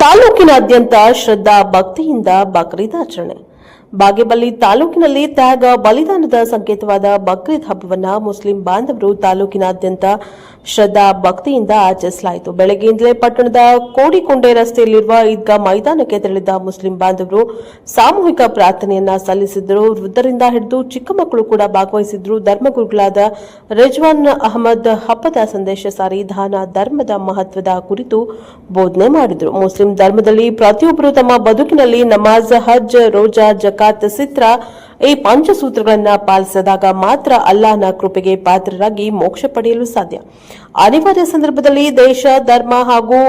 ತಾಲೂಕಿನಾದ್ಯಂತ ಶ್ರದ್ಧಾ ಭಕ್ತಿಯಿಂದ ಬಕ್ರೀದ್ ಆಚರಣೆ. ಬಾಗೇಪಲ್ಲಿ ತಾಲೂಕಿನಲ್ಲಿ ತ್ಯಾಗ ಬಲಿದಾನದ ಸಂಕೇತವಾದ ಬಕ್ರೀದ್ ಹಬ್ಬವನ್ನು ಮುಸ್ಲಿಂ ಬಾಂಧವರು ತಾಲೂಕಿನಾದ್ಯಂತ ಶ್ರದ್ಧಾ ಭಕ್ತಿಯಿಂದ ಆಚರಿಸಲಾಯಿತು. ಬೆಳಗ್ಗೆಯಿಂದಲೇ ಪಟ್ಟಣದ ಕೋಡಿಕೊಂಡೆ ರಸ್ತೆಯಲ್ಲಿರುವ ಈದ್ಗಾ ಮೈದಾನಕ್ಕೆ ತೆರಳಿದ ಮುಸ್ಲಿಂ ಬಾಂಧವರು ಸಾಮೂಹಿಕ ಪ್ರಾರ್ಥನೆಯನ್ನ ಸಲ್ಲಿಸಿದರು. ವೃದ್ಧರಿಂದ ಹಿಡಿದು ಚಿಕ್ಕ ಮಕ್ಕಳು ಕೂಡ ಭಾಗವಹಿಸಿದ್ರು. ಧರ್ಮಗುರುಗಳಾದ ರಿಜ್ವಾನ್ ಅಹಮದ್ ಹಬ್ಬದ ಸಂದೇಶ ಸಾರಿ ದಾನ ಧರ್ಮದ ಮಹತ್ವದ ಕುರಿತು ಬೋಧನೆ ಮಾಡಿದರು. ಮುಸ್ಲಿಂ ಧರ್ಮದಲ್ಲಿ ಪ್ರತಿಯೊಬ್ಬರು ತಮ್ಮ ಬದುಕಿನಲ್ಲಿ ನಮಾಜ್, ಹಜ್, ರೋಜಾ, ಜಕಾತ್, ಸಿತ್ರ ಈ ಪಂಚಸೂತ್ರಗಳನ್ನ ಪಾಲಿಸಿದಾಗ ಮಾತ್ರ ಅಲ್ಲಾಹನ ಕೃಪೆಗೆ ಪಾತ್ರರಾಗಿ ಮೋಕ್ಷ ಪಡೆಯಲು ಸಾಧ್ಯ. ಅನಿವಾರ್ಯ ಸಂದರ್ಭದಲ್ಲಿ ದೇಶ, ಧರ್ಮ ಹಾಗೂ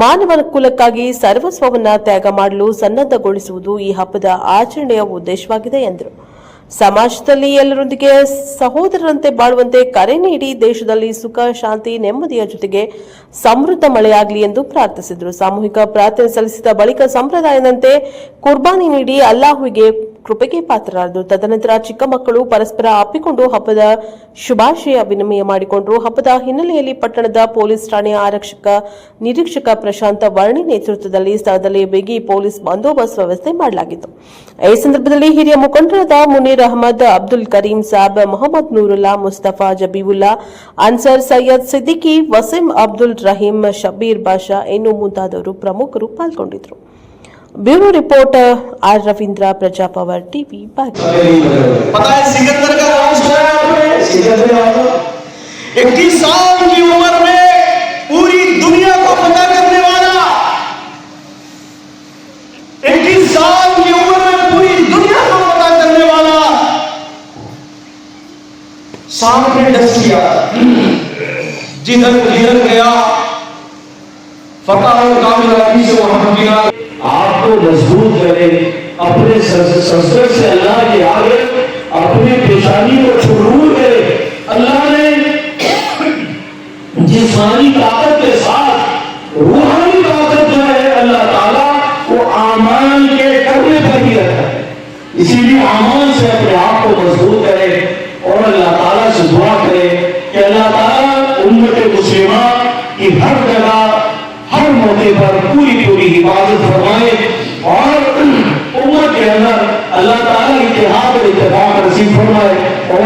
ಮಾನವ ಕುಲಕ್ಕಾಗಿ ಸರ್ವಸ್ವವನ್ನ ತ್ಯಾಗ ಮಾಡಲು ಸನ್ನದ್ಧಗೊಳಿಸುವುದು ಈ ಹಬ್ಬದ ಆಚರಣೆಯ ಉದ್ದೇಶವಾಗಿದೆ ಎಂದರು. ಸಮಾಜದಲ್ಲಿ ಎಲ್ಲರೊಂದಿಗೆ ಸಹೋದರರಂತೆ ಬಾಳುವಂತೆ ಕರೆ ನೀಡಿ ದೇಶದಲ್ಲಿ ಸುಖ, ಶಾಂತಿ, ನೆಮ್ಮದಿಯ ಜೊತೆಗೆ ಸಮೃದ್ಧ ಮಳೆಯಾಗಲಿ ಎಂದು ಪ್ರಾರ್ಥಿಸಿದರು. ಸಾಮೂಹಿಕ ಪ್ರಾರ್ಥನೆ ಸಲ್ಲಿಸಿದ ಬಳಿಕ ಸಂಪ್ರದಾಯದಂತೆ ಕುರ್ಬಾನಿ ನೀಡಿ ಅಲ್ಲಾಹುವಿಗೆ ಕೃಪೆಗೆ ಪಾತ್ರರಾದರು. ತದನಂತರ ಚಿಕ್ಕ ಮಕ್ಕಳು ಪರಸ್ಪರ ಅಪ್ಪಿಕೊಂಡು ಹಬ್ಬದ ಶುಭಾಶಯ ವಿನಿಮಯ ಮಾಡಿಕೊಂಡರು. ಹಬ್ಬದ ಹಿನ್ನೆಲೆಯಲ್ಲಿ ಪಟ್ಟಣದ ಪೊಲೀಸ್ ಠಾಣೆಯ ಆರಕ್ಷಕ ನಿರೀಕ್ಷಕ ಪ್ರಶಾಂತ್ ವರ್ಣಿ ನೇತೃತ್ವದಲ್ಲಿ ಸ್ಥಳದಲ್ಲಿ ಬಿಗಿ ಪೊಲೀಸ್ ಬಂದೋಬಸ್ತ್ ವ್ಯವಸ್ಥೆ ಮಾಡಲಾಗಿತ್ತು. ಈ ಸಂದರ್ಭದಲ್ಲಿ ಹಿರಿಯ ಮುಖಂಡರಾದ ಮುನೀರ್ ಅಹಮದ್, ಅಬ್ದುಲ್ ಕರೀಂ ಸಾಬ್, ಮೊಹಮ್ಮದ್ ನೂರುಲ್ಲಾ, ಮುಸ್ತಫಾ ಜಬೀವುಲ್ಲಾ, ಅನ್ಸರ್, ಸೈಯದ್ ಸಿದ್ದಿಕಿ, ವಸೀಂ, ಅಬ್ದುಲ್ ರಹೀಂ, ಶಬೀರ್ ಬಾಷಾ ಇನ್ನು ಮುಂತಾದವರು ಪ್ರಮುಖರು ಪಾಲ್ಗೊಂಡಿದ್ದರು. Bureau report R Ravindra, Prajapower TV, Bagepalli. पता है सिकंदर का नाम सुना है आपने? सिकंदर 21 साल की उम्र में पूरी दुनिया को पता करने वाला, 21 साल की उम्र में पूरी दुनिया को पता करने वाला सांप ने डस किया, जिधर गया फतह और कामयाबी से वहां गया। आपको मजबूत करे, अपने संस्कृत से अल्लाह के आगे अपनी पेशानी को छुड़ूर करे। अल्लाह ने जिस्मानी ताकत के साथ रूहानी ताकत जो है अल्लाह ताला वो आमान के करने पर ही रखा है। इसीलिए आमान से अपने आप को मजबूत करे और अल्लाह ताला से दुआ करे कि अल्लाह ताला उम्मत मुस्लिमा की हर जगह हर मौके पर पूरी हिफाजत फरमाए और उम्मत के अंदर अल्लाह ताला इत्तेहाद और इत्तेफाक नसीब फरमाए और